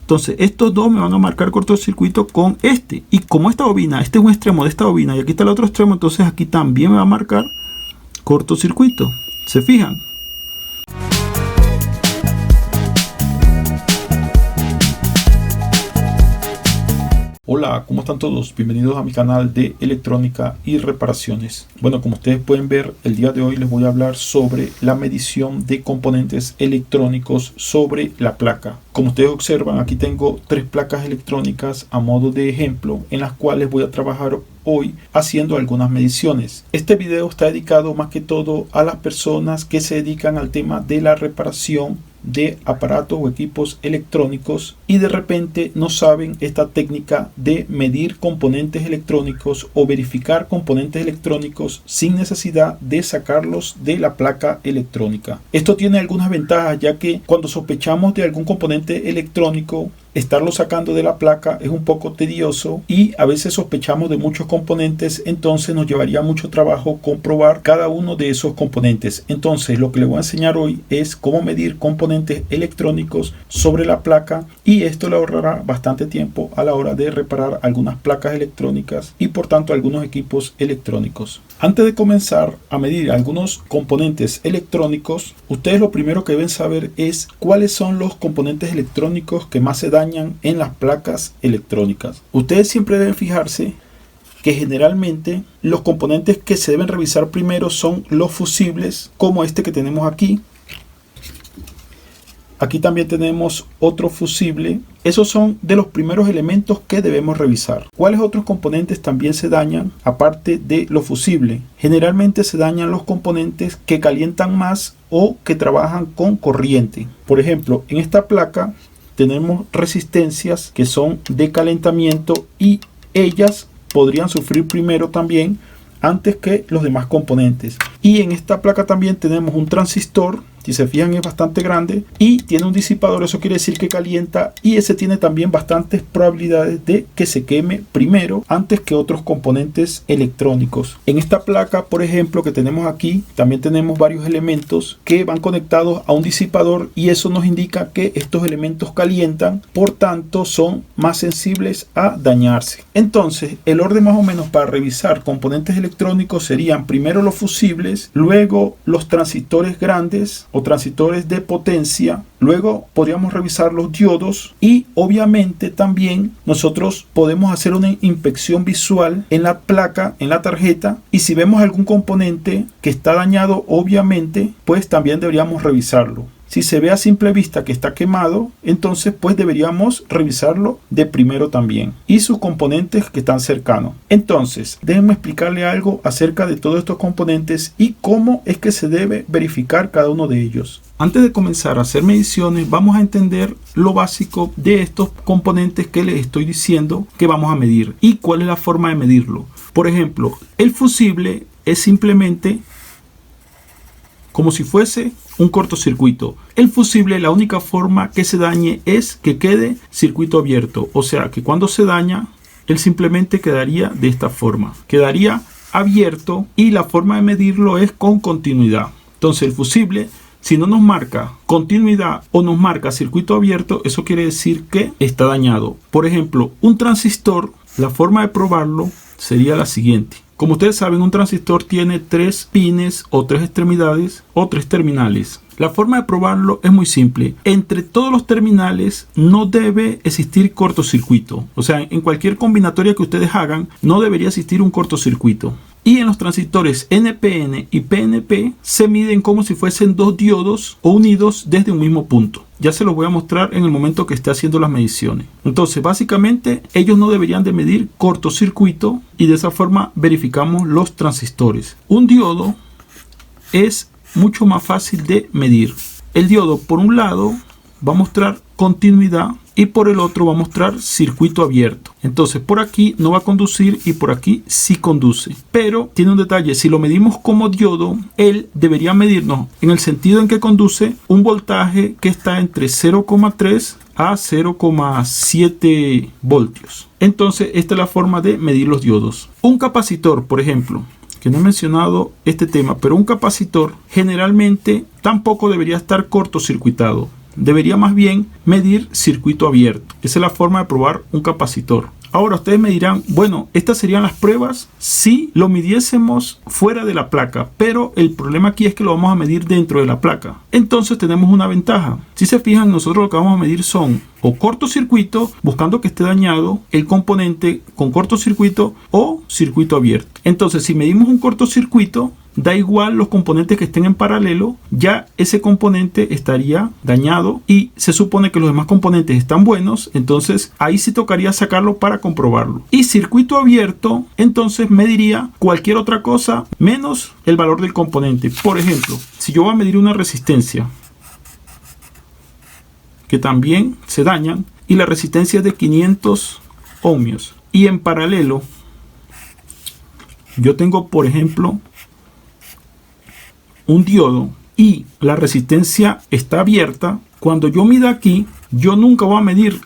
Entonces estos dos me van a marcar cortocircuito con este. Y como esta bobina, este es un extremo de esta bobina y aquí está el otro extremo, entonces aquí también me va a marcar cortocircuito. ¿Se fijan? Hola, ¿cómo están todos? Bienvenidos a mi canal de electrónica y reparaciones. Bueno, como ustedes pueden ver, el día de hoy les voy a hablar sobre la medición de componentes electrónicos sobre la placa. Como ustedes observan, aquí tengo 3 placas electrónicas a modo de ejemplo en las cuales voy a trabajar hoy haciendo algunas mediciones. Este video está dedicado más que todo a las personas que se dedican al tema de la reparación de aparatos o equipos electrónicos y de repente no saben esta técnica de medir componentes electrónicos o verificar componentes electrónicos sin necesidad de sacarlos de la placa electrónica. Esto tiene algunas ventajas, ya que cuando sospechamos de algún componente electrónico, estarlo sacando de la placa es un poco tedioso y a veces sospechamos de muchos componentes, entonces nos llevaría mucho trabajo comprobar cada uno de esos componentes. Entonces lo que les voy a enseñar hoy es cómo medir componentes electrónicos sobre la placa, y esto le ahorrará bastante tiempo a la hora de reparar algunas placas electrónicas y por tanto algunos equipos electrónicos. Antes de comenzar a medir algunos componentes electrónicos, ustedes lo primero que deben saber es cuáles son los componentes electrónicos que más se dañan en las placas electrónicas. Ustedes siempre deben fijarse que generalmente los componentes que se deben revisar primero son los fusibles, como este que tenemos aquí. Aquí también tenemos otro fusible. Esos son de los primeros elementos que debemos revisar. ¿Cuáles otros componentes también se dañan aparte de lo fusible? Generalmente se dañan los componentes que calientan más o que trabajan con corriente. Por ejemplo, en esta placa tenemos resistencias que son de calentamiento y ellas podrían sufrir primero también antes que los demás componentes. Y en esta placa también tenemos un transistor. Si se fijan, es bastante grande y tiene un disipador, eso quiere decir que calienta, y ese tiene también bastantes probabilidades de que se queme primero antes que otros componentes electrónicos. En esta placa, por ejemplo, que tenemos aquí, también tenemos varios elementos que van conectados a un disipador, y eso nos indica que estos elementos calientan, por tanto son más sensibles a dañarse. Entonces, el orden más o menos para revisar componentes electrónicos serían primero los fusibles, luego los transistores grandes o transistores de potencia, luego podríamos revisar los diodos, y obviamente también nosotros podemos hacer una inspección visual en la placa, en la tarjeta, y si vemos algún componente que está dañado, obviamente pues también deberíamos revisarlo. Si se ve a simple vista que está quemado, entonces pues deberíamos revisarlo de primero también, y sus componentes que están cercanos. Entonces déjenme explicarle algo acerca de todos estos componentes y cómo es que se debe verificar cada uno de ellos. Antes de comenzar a hacer mediciones, vamos a entender lo básico de estos componentes que les estoy diciendo que vamos a medir y cuál es la forma de medirlo. Por ejemplo, el fusible es simplemente como si fuese un cortocircuito. El fusible, la única forma que se dañe es que quede circuito abierto, o sea que cuando se daña, él simplemente quedaría de esta forma, quedaría abierto, y la forma de medirlo es con continuidad. Entonces el fusible, si no nos marca continuidad o nos marca circuito abierto, eso quiere decir que está dañado. Por ejemplo, un transistor, la forma de probarlo sería la siguiente. Como ustedes saben, un transistor tiene 3 pines o 3 extremidades o 3 terminales. La forma de probarlo es muy simple. Entre todos los terminales no debe existir cortocircuito. O sea, en cualquier combinatoria que ustedes hagan, no debería existir un cortocircuito. Y en los transistores NPN y PNP se miden como si fuesen 2 diodos o unidos desde un mismo punto. Ya se los voy a mostrar en el momento que esté haciendo las mediciones. Entonces, básicamente, ellos no deberían de medir cortocircuito, y de esa forma verificamos los transistores. Un diodo es mucho más fácil de medir. El diodo, por un lado, va a mostrar continuidad y por el otro va a mostrar circuito abierto. Entonces por aquí no va a conducir y por aquí sí conduce. Pero tiene un detalle: si lo medimos como diodo, él debería medirnos en el sentido en que conduce un voltaje que está entre 0,3 a 0,7 voltios. Entonces esta es la forma de medir los diodos. Un capacitor, por ejemplo, que no he mencionado este tema, pero un capacitor generalmente tampoco debería estar cortocircuitado. debería más bien medir circuito abierto. Esa es la forma de probar un capacitor. Ahora ustedes me dirán, bueno, estas serían las pruebas si lo midiésemos fuera de la placa, pero el problema aquí es que lo vamos a medir dentro de la placa. Entonces tenemos una ventaja. Si se fijan, nosotros lo que vamos a medir son o cortocircuito, buscando que esté dañado el componente con cortocircuito, o circuito abierto. Entonces, si medimos un cortocircuito, da igual los componentes que estén en paralelo, ya ese componente estaría dañado y se supone que los demás componentes están buenos, entonces ahí sí tocaría sacarlo para comprobarlo. Y circuito abierto, entonces mediría cualquier otra cosa menos el valor del componente. Por ejemplo, si yo voy a medir una resistencia que también se dañan y la resistencia es de 500 ohmios y en paralelo yo tengo, por ejemplo, un diodo y la resistencia está abierta, cuando yo mida aquí, yo nunca voy a medir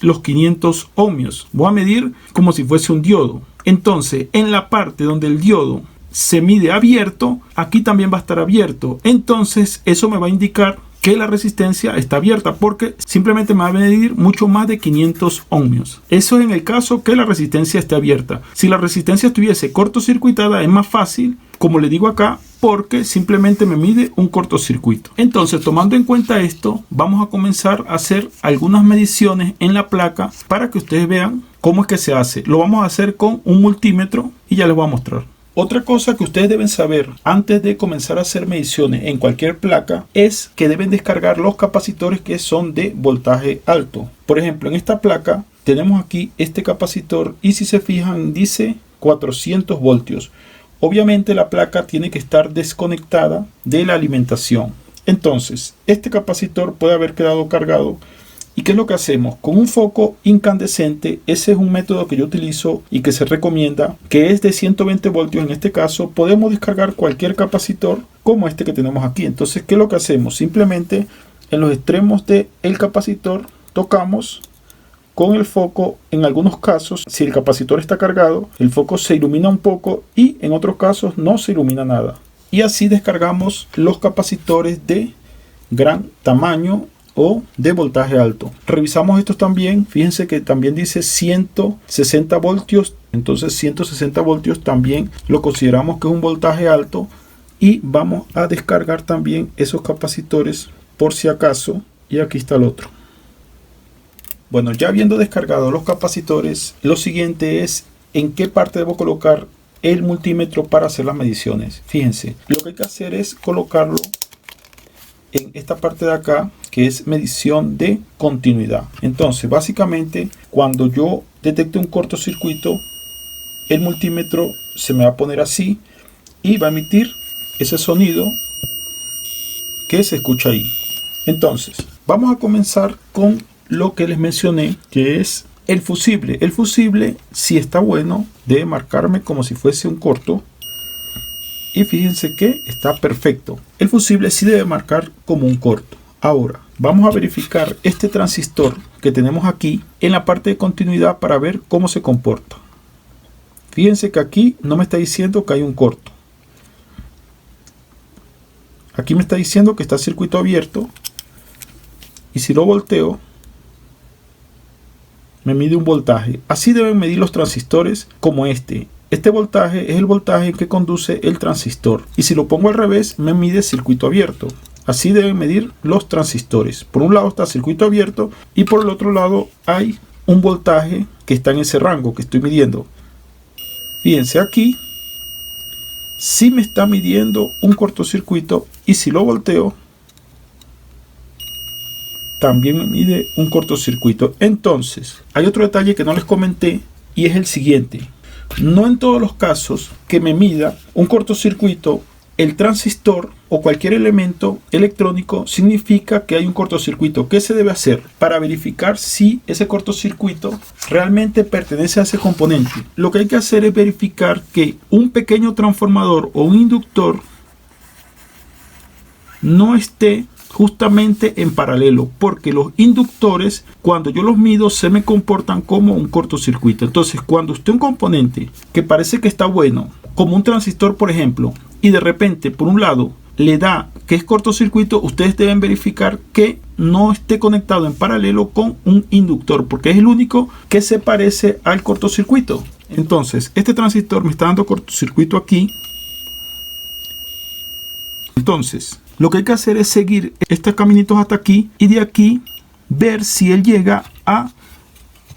los 500 ohmios, voy a medir como si fuese un diodo. Entonces, en la parte donde el diodo se mide abierto, aquí también va a estar abierto. Entonces, eso me va a indicar que la resistencia está abierta, porque simplemente me va a medir mucho más de 500 ohmios. Eso es en el caso que la resistencia esté abierta. Si la resistencia estuviese cortocircuitada, es más fácil, como le digo acá, porque simplemente me mide un cortocircuito. Entonces, tomando en cuenta esto, vamos a comenzar a hacer algunas mediciones en la placa para que ustedes vean cómo es que se hace. Lo vamos a hacer con un multímetro y ya les voy a mostrar. Otra cosa que ustedes deben saber antes de comenzar a hacer mediciones en cualquier placa es que deben descargar los capacitores que son de voltaje alto. Por ejemplo, en esta placa tenemos aquí este capacitor y si se fijan dice 400 voltios. Obviamente la placa tiene que estar desconectada de la alimentación. Entonces, este capacitor puede haber quedado cargado. ¿Y qué es lo que hacemos? Con un foco incandescente, ese es un método que yo utilizo y que se recomienda, que es de 120 voltios. En este caso, podemos descargar cualquier capacitor como este que tenemos aquí. Entonces, ¿qué es lo que hacemos? Simplemente en los extremos del capacitor tocamos con el foco. En algunos casos, si el capacitor está cargado, el foco se ilumina un poco y en otros casos no se ilumina nada. Y así descargamos los capacitores de gran tamaño o de voltaje alto. Revisamos estos también. Fíjense que también dice 160 voltios. Entonces 160 voltios también lo consideramos que es un voltaje alto. Y vamos a descargar también esos capacitores por si acaso. Y aquí está el otro. Bueno, ya habiendo descargado los capacitores, lo siguiente es en qué parte debo colocar el multímetro para hacer las mediciones. Fíjense, lo que hay que hacer es colocarlo en esta parte de acá, que es medición de continuidad. Entonces, básicamente, cuando yo detecte un cortocircuito, el multímetro se me va a poner así y va a emitir ese sonido que se escucha ahí. Entonces, vamos a comenzar con lo que les mencioné, que es el fusible. El fusible, si está bueno, debe marcarme como si fuese un corto. Y fíjense que está perfecto. El fusible sí debe marcar como un corto. Ahora, vamos a verificar este transistor que tenemos aquí en la parte de continuidad para ver cómo se comporta. Fíjense que aquí no me está diciendo que hay un corto. Aquí me está diciendo que está circuito abierto. Y si lo volteo, me mide un voltaje. Así deben medir los transistores como este. Este voltaje es el voltaje que conduce el transistor. Y si lo pongo al revés, me mide circuito abierto. Así deben medir los transistores. Por un lado está circuito abierto y por el otro lado hay un voltaje que está en ese rango que estoy midiendo. Fíjense aquí, sí me está midiendo un cortocircuito y si lo volteo, también me mide un cortocircuito. Entonces, hay otro detalle que no les comenté y es el siguiente. No en todos los casos que me mida un cortocircuito, el transistor o cualquier elemento electrónico significa que hay un cortocircuito. ¿Qué se debe hacer para verificar si ese cortocircuito realmente pertenece a ese componente? Lo que hay que hacer es verificar que un pequeño transformador o un inductor no esté justamente en paralelo, porque los inductores, cuando yo los mido, se me comportan como un cortocircuito. Entonces, cuando usted un componente que parece que está bueno, como un transistor por ejemplo, y de repente por un lado le da que es cortocircuito, ustedes deben verificar que no esté conectado en paralelo con un inductor, porque es el único que se parece al cortocircuito. Entonces, este transistor me está dando cortocircuito aquí. Entonces, lo que hay que hacer es seguir estos caminitos hasta aquí y de aquí ver si él llega a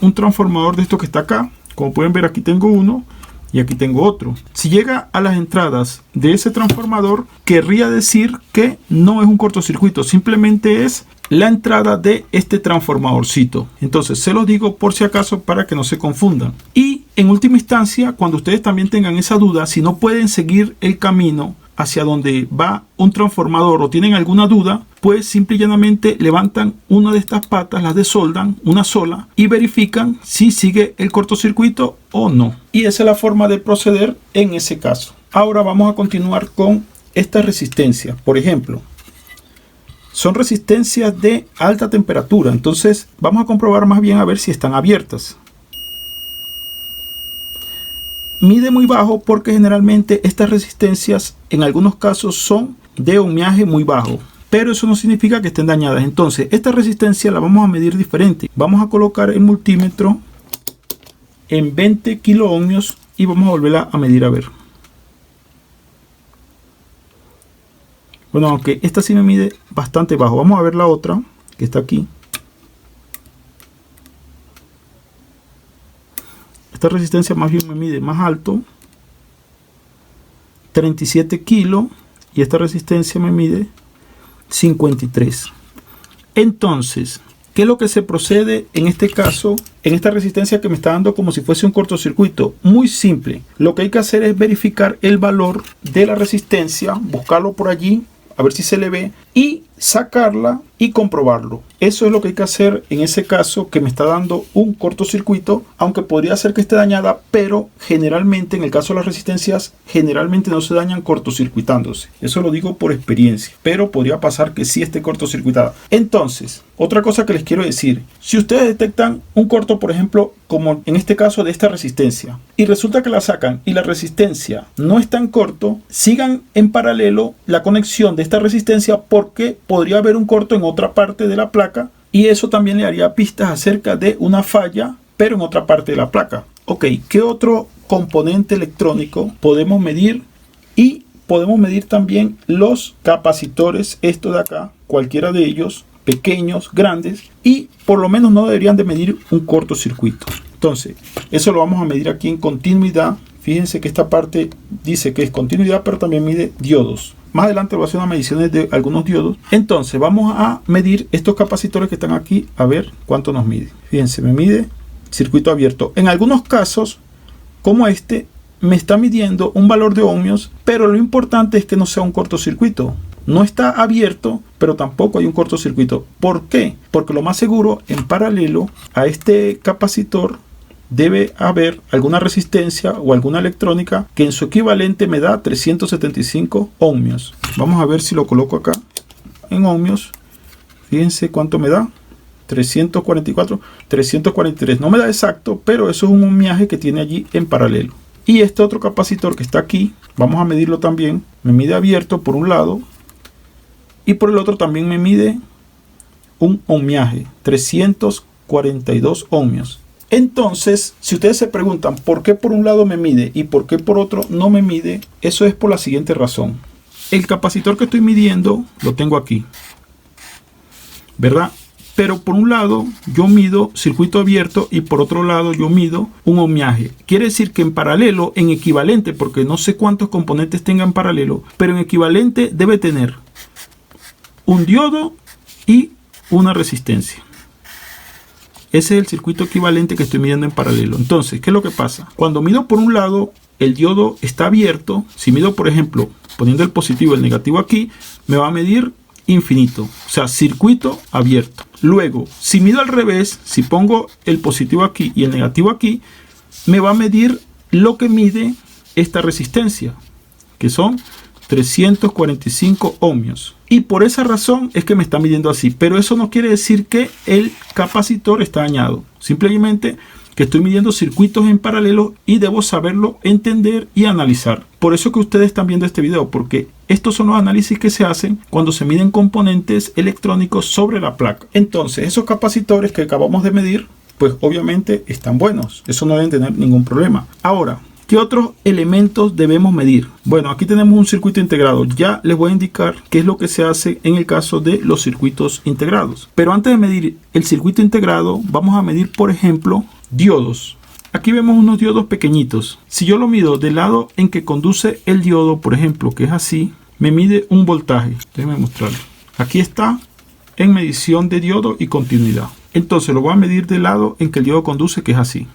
un transformador de esto que está acá. Como pueden ver, aquí tengo uno y aquí tengo otro. Si llega a las entradas de ese transformador, querría decir que no es un cortocircuito, simplemente es la entrada de este transformadorcito. Entonces se los digo por si acaso para que no se confundan. Y en última instancia, cuando ustedes también tengan esa duda, si no pueden seguir el camino hacia donde va un transformador o tienen alguna duda, pues simple y llanamente levantan una de estas patas, las desoldan, una sola, y verifican si sigue el cortocircuito o no. Y esa es la forma de proceder en ese caso. Ahora vamos a continuar con estas resistencias. Por ejemplo, son resistencias de alta temperatura, entonces vamos a comprobar más bien a ver si están abiertas. Mide muy bajo porque generalmente estas resistencias en algunos casos son de ohmiaje muy bajo, pero eso no significa que estén dañadas. Entonces esta resistencia la vamos a medir diferente. Vamos a colocar el multímetro en 20 kilo ohmios y vamos a volverla a medir a ver. Bueno, aunque esta sí me mide bastante bajo. Vamos a ver la otra que está aquí. Esta resistencia más bien me mide más alto, 37 kilos, y esta resistencia me mide 53. Entonces, ¿qué es lo que se procede en este caso, en esta resistencia que me está dando como si fuese un cortocircuito? Muy simple. Lo que hay que hacer es verificar el valor de la resistencia, buscarlo por allí, a ver si se le ve, y sacarla y comprobarlo. Eso es lo que hay que hacer en ese caso que me está dando un cortocircuito, aunque podría ser que esté dañada, pero generalmente en el caso de las resistencias generalmente no se dañan cortocircuitándose. Eso lo digo por experiencia, pero podría pasar que sí esté cortocircuitada. Entonces, otra cosa que les quiero decir, si ustedes detectan un corto, por ejemplo, como en este caso de esta resistencia, y resulta que la sacan y la resistencia no está en corto, sigan en paralelo la conexión de esta resistencia porque podría haber un corto en otra parte de la placa y eso también le haría pistas acerca de una falla, pero en otra parte de la placa. Ok, ¿qué otro componente electrónico podemos medir? Y podemos medir también los capacitores, esto de acá, cualquiera de ellos, pequeños, grandes, y por lo menos no deberían de medir un cortocircuito. Entonces, eso lo vamos a medir aquí en continuidad. Fíjense que esta parte dice que es continuidad, pero también mide diodos. Más adelante voy a hacer unas mediciones de algunos diodos. Entonces vamos a medir estos capacitores que están aquí, a ver cuánto nos mide. Fíjense, me mide circuito abierto. En algunos casos, como este, me está midiendo un valor de ohmios, pero lo importante es que no sea un cortocircuito. No está abierto, pero tampoco hay un cortocircuito. ¿Por qué? Porque lo más seguro, en paralelo a este capacitor, debe haber alguna resistencia o alguna electrónica que en su equivalente me da 375 ohmios. Vamos a ver si lo coloco acá en ohmios. Fíjense cuánto me da. 344, 343. No me da exacto, pero eso es un ohmiaje que tiene allí en paralelo. Y este otro capacitor que está aquí, vamos a medirlo también. Me mide abierto por un lado y por el otro también me mide un ohmiaje, 342 ohmios. Entonces, si ustedes se preguntan por qué por un lado me mide y por qué por otro no me mide, eso es por la siguiente razón. El capacitor que estoy midiendo lo tengo aquí, ¿verdad? Pero por un lado yo mido circuito abierto y por otro lado yo mido un ohmiaje. Quiere decir que en paralelo, en equivalente, porque no sé cuántos componentes tenga en paralelo, pero en equivalente debe tener un diodo y una resistencia. Ese es el circuito equivalente que estoy midiendo en paralelo. Entonces, ¿qué es lo que pasa? Cuando mido por un lado, el diodo está abierto. Si mido, por ejemplo, poniendo el positivo y el negativo aquí, me va a medir infinito. O sea, circuito abierto. Luego, si mido al revés, si pongo el positivo aquí y el negativo aquí, me va a medir lo que mide esta resistencia, que son 345 ohmios. Y por esa razón es que me está midiendo así. Pero eso no quiere decir que el capacitor está dañado. Simplemente que estoy midiendo circuitos en paralelo y debo saberlo entender y analizar. Por eso que ustedes están viendo este video, porque estos son los análisis que se hacen cuando se miden componentes electrónicos sobre la placa. Entonces, esos capacitores que acabamos de medir, pues obviamente están buenos. Eso no deben tener ningún problema. Ahora, ¿qué otros elementos debemos medir? Bueno, aquí tenemos un circuito integrado. Ya les voy a indicar qué es lo que se hace en el caso de los circuitos integrados. Pero antes de medir el circuito integrado, vamos a medir, por ejemplo, diodos. Aquí vemos unos diodos pequeñitos. Si yo lo mido del lado en que conduce el diodo, por ejemplo, que es así, me mide un voltaje. Déjenme mostrarlo. Aquí está en medición de diodo y continuidad. Entonces lo voy a medir del lado en que el diodo conduce, que es así.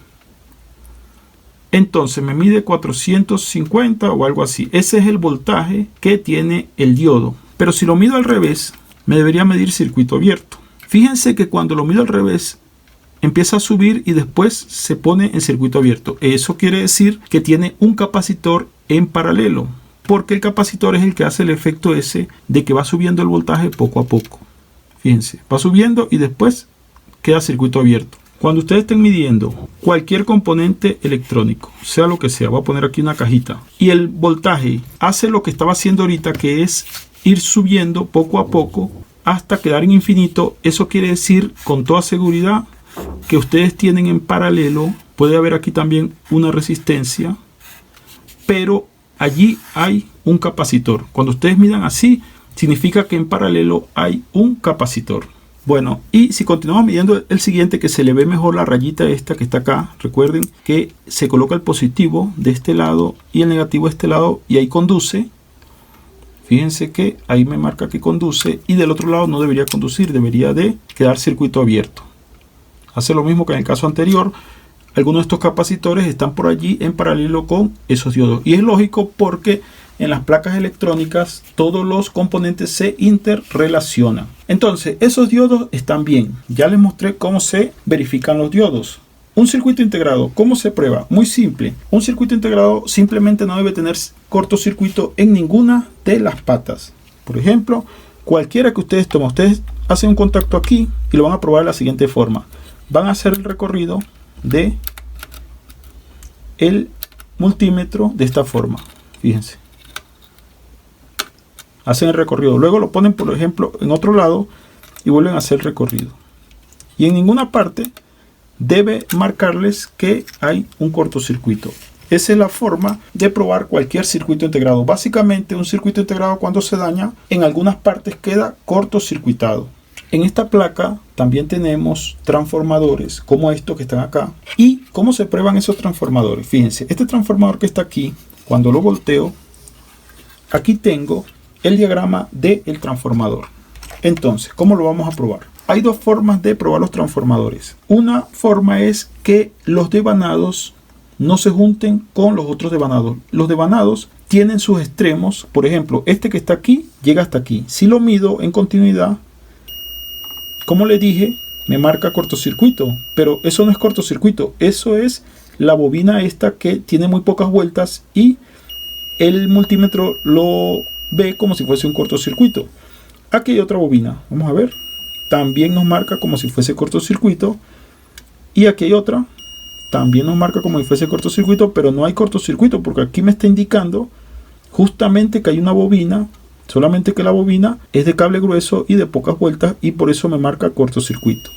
Entonces me mide 450 o algo así. Ese es el voltaje que tiene el diodo. Pero si lo mido al revés, me debería medir circuito abierto. Fíjense que cuando lo mido al revés, empieza a subir y después se pone en circuito abierto. Eso quiere decir que tiene un capacitor en paralelo, porque el capacitor es el que hace el efecto ese de que va subiendo el voltaje poco a poco. Fíjense, va subiendo y después queda circuito abierto. Cuando ustedes estén midiendo cualquier componente electrónico, sea lo que sea, voy a poner aquí una cajita, y el voltaje hace lo que estaba haciendo ahorita, que es ir subiendo poco a poco hasta quedar en infinito, eso quiere decir con toda seguridad que ustedes tienen en paralelo, puede haber aquí también una resistencia, pero allí hay un capacitor. Cuando ustedes midan así, significa que en paralelo hay un capacitor. Bueno, y si continuamos midiendo el siguiente, que se le ve mejor la rayita esta que está acá, recuerden que se coloca el positivo de este lado y el negativo de este lado, y ahí conduce. Fíjense que ahí me marca que conduce, y del otro lado no debería conducir, debería de quedar circuito abierto. Hace lo mismo que en el caso anterior. Algunos de estos capacitores están por allí en paralelo con esos diodos. Y es lógico porque en las placas electrónicas todos los componentes se interrelacionan. Entonces, esos diodos están bien. Ya les mostré cómo se verifican los diodos. Un circuito integrado, ¿cómo se prueba? Muy simple. Un circuito integrado simplemente no debe tener cortocircuito en ninguna de las patas. Por ejemplo, cualquiera que ustedes tomen, ustedes hacen un contacto aquí y lo van a probar de la siguiente forma. Van a hacer el recorrido de el multímetro de esta forma. Fíjense. Hacen el recorrido. Luego lo ponen, por ejemplo, en otro lado y vuelven a hacer el recorrido. Y en ninguna parte debe marcarles que hay un cortocircuito. Esa es la forma de probar cualquier circuito integrado. Básicamente, un circuito integrado, cuando se daña, en algunas partes queda cortocircuitado. En esta placa también tenemos transformadores como estos que están acá. ¿Y cómo se prueban esos transformadores? Fíjense, este transformador que está aquí, cuando lo volteo, aquí tengo el diagrama del transformador. Entonces, ¿cómo lo vamos a probar? Hay dos formas de probar los transformadores. Una forma es que los devanados no se junten con los otros devanados. Los devanados tienen sus extremos. Por ejemplo, este que está aquí llega hasta aquí. Si lo mido en continuidad, como les dije, me marca cortocircuito, pero eso no es cortocircuito, eso es la bobina esta que tiene muy pocas vueltas y el multímetro lo ve como si fuese un cortocircuito. Aquí hay otra bobina, vamos a ver, también nos marca como si fuese cortocircuito, y aquí hay otra, también nos marca como si fuese cortocircuito, pero no hay cortocircuito porque aquí me está indicando justamente que hay una bobina. Solamente que la bobina es de cable grueso y de pocas vueltas, y por eso me marca cortocircuito.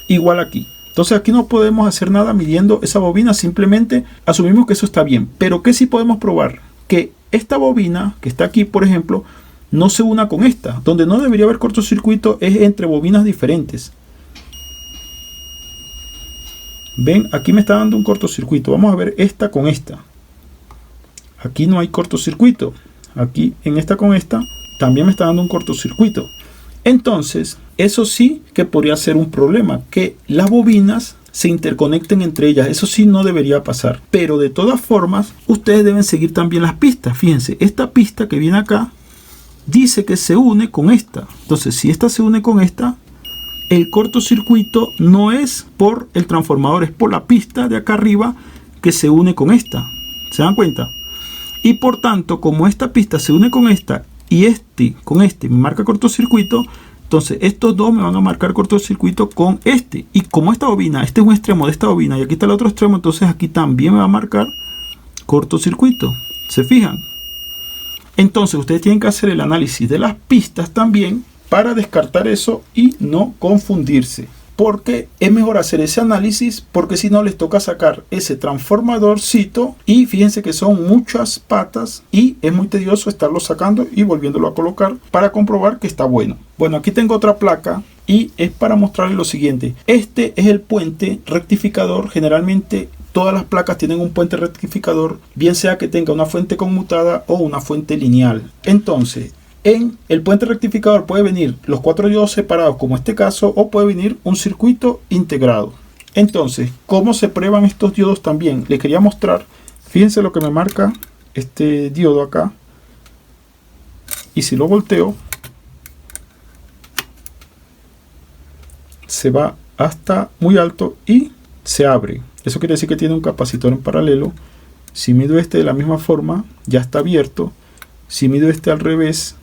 Igual aquí. Entonces aquí no podemos hacer nada midiendo esa bobina, simplemente asumimos que eso está bien. Pero ¿qué sí podemos probar? Que esta bobina que está aquí, por ejemplo, no se una con esta. Donde no debería haber cortocircuito es entre bobinas diferentes. Ven, aquí me está dando un cortocircuito. Vamos a ver esta con esta. Aquí no hay cortocircuito. Aquí en esta con esta también me está dando un cortocircuito. Entonces, eso sí que podría ser un problema, que las bobinas se interconecten entre ellas. Eso sí no debería pasar. Pero de todas formas, ustedes deben seguir también las pistas. Fíjense, esta pista que viene acá dice que se une con esta. Entonces, si esta se une con esta, el cortocircuito no es por el transformador, es por la pista de acá arriba que se une con esta. ¿Se dan cuenta? Y por tanto, como esta pista se une con esta y este con este me marca cortocircuito, entonces estos dos me van a marcar cortocircuito con este. Y como esta bobina, este es un extremo de esta bobina y aquí está el otro extremo, entonces aquí también me va a marcar cortocircuito. ¿Se fijan? Entonces ustedes tienen que hacer el análisis de las pistas también para descartar eso y no confundirse. Porque es mejor hacer ese análisis, porque si no les toca sacar ese transformadorcito y fíjense que son muchas patas y es muy tedioso estarlo sacando y volviéndolo a colocar para comprobar que está bueno. Bueno, aquí tengo otra placa y es para mostrarles lo siguiente. Este es el puente rectificador. Generalmente todas las placas tienen un puente rectificador, bien sea que tenga una fuente conmutada o una fuente lineal. Entonces, en el puente rectificador puede venir los 4 diodos separados, como este caso, o puede venir un circuito integrado. Entonces, ¿cómo se prueban estos diodos también? Les quería mostrar. Fíjense lo que me marca este diodo acá. Y si lo volteo, se va hasta muy alto y se abre. Eso quiere decir que tiene un capacitor en paralelo. Si mido este de la misma forma, ya está abierto. Si mido este al revés,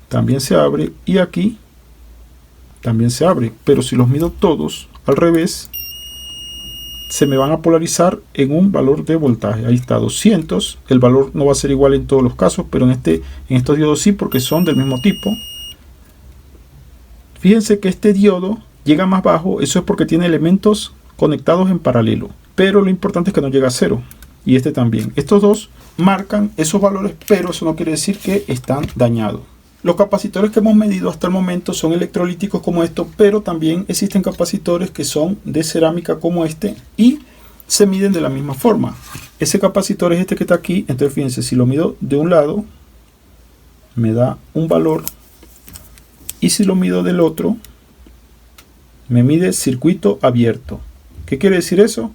también se abre, y aquí también se abre. Pero si los mido todos al revés, se me van a polarizar en un valor de voltaje. Ahí está, 200. El valor no va a ser igual en todos los casos, pero en estos diodos sí, porque son del mismo tipo. Fíjense que este diodo llega más bajo. Eso es porque tiene elementos conectados en paralelo, pero lo importante es que no llega a 0. Y este también. Estos dos marcan esos valores, pero eso no quiere decir que están dañados. Los capacitores que hemos medido hasta el momento son electrolíticos como estos, pero también existen capacitores que son de cerámica como este y se miden de la misma forma. Ese capacitor es este que está aquí. Entonces fíjense, si lo mido de un lado me da un valor, y si lo mido del otro me mide circuito abierto. ¿Qué quiere decir eso?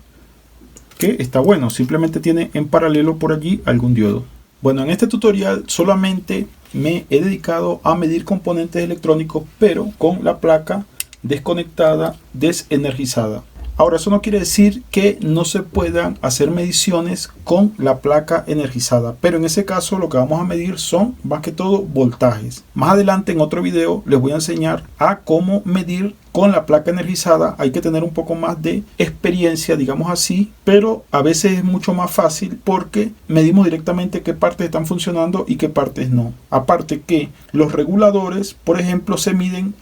Que está bueno, simplemente tiene en paralelo por allí algún diodo. Bueno, en este tutorial solamente me he dedicado a medir componentes electrónicos, pero con la placa desconectada, desenergizada. Ahora, eso no quiere decir que no se puedan hacer mediciones con la placa energizada, pero en ese caso lo que vamos a medir son más que todo voltajes. Más adelante en otro video les voy a enseñar a cómo medir con la placa energizada. Hay que tener un poco más de experiencia, digamos así, pero a veces es mucho más fácil porque medimos directamente qué partes están funcionando y qué partes no. Aparte que los reguladores, por ejemplo, se miden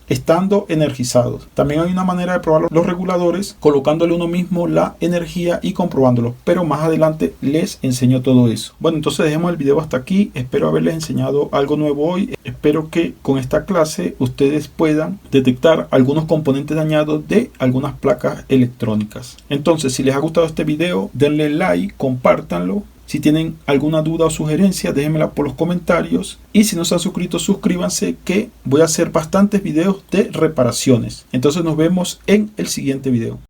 estando energizados. También hay una manera de probar los reguladores colocándole uno mismo la energía y comprobándolos, pero más adelante les enseño todo eso. Bueno, entonces dejemos el video hasta aquí. Espero haberles enseñado algo nuevo hoy. Espero que con esta clase ustedes puedan detectar algunos componentes dañados de algunas placas electrónicas. Entonces, si les ha gustado este video, denle like, compártanlo. Si tienen alguna duda o sugerencia, déjenmela por los comentarios. Y si no se han suscrito, suscríbanse, que voy a hacer bastantes videos de reparaciones. Entonces nos vemos en el siguiente video.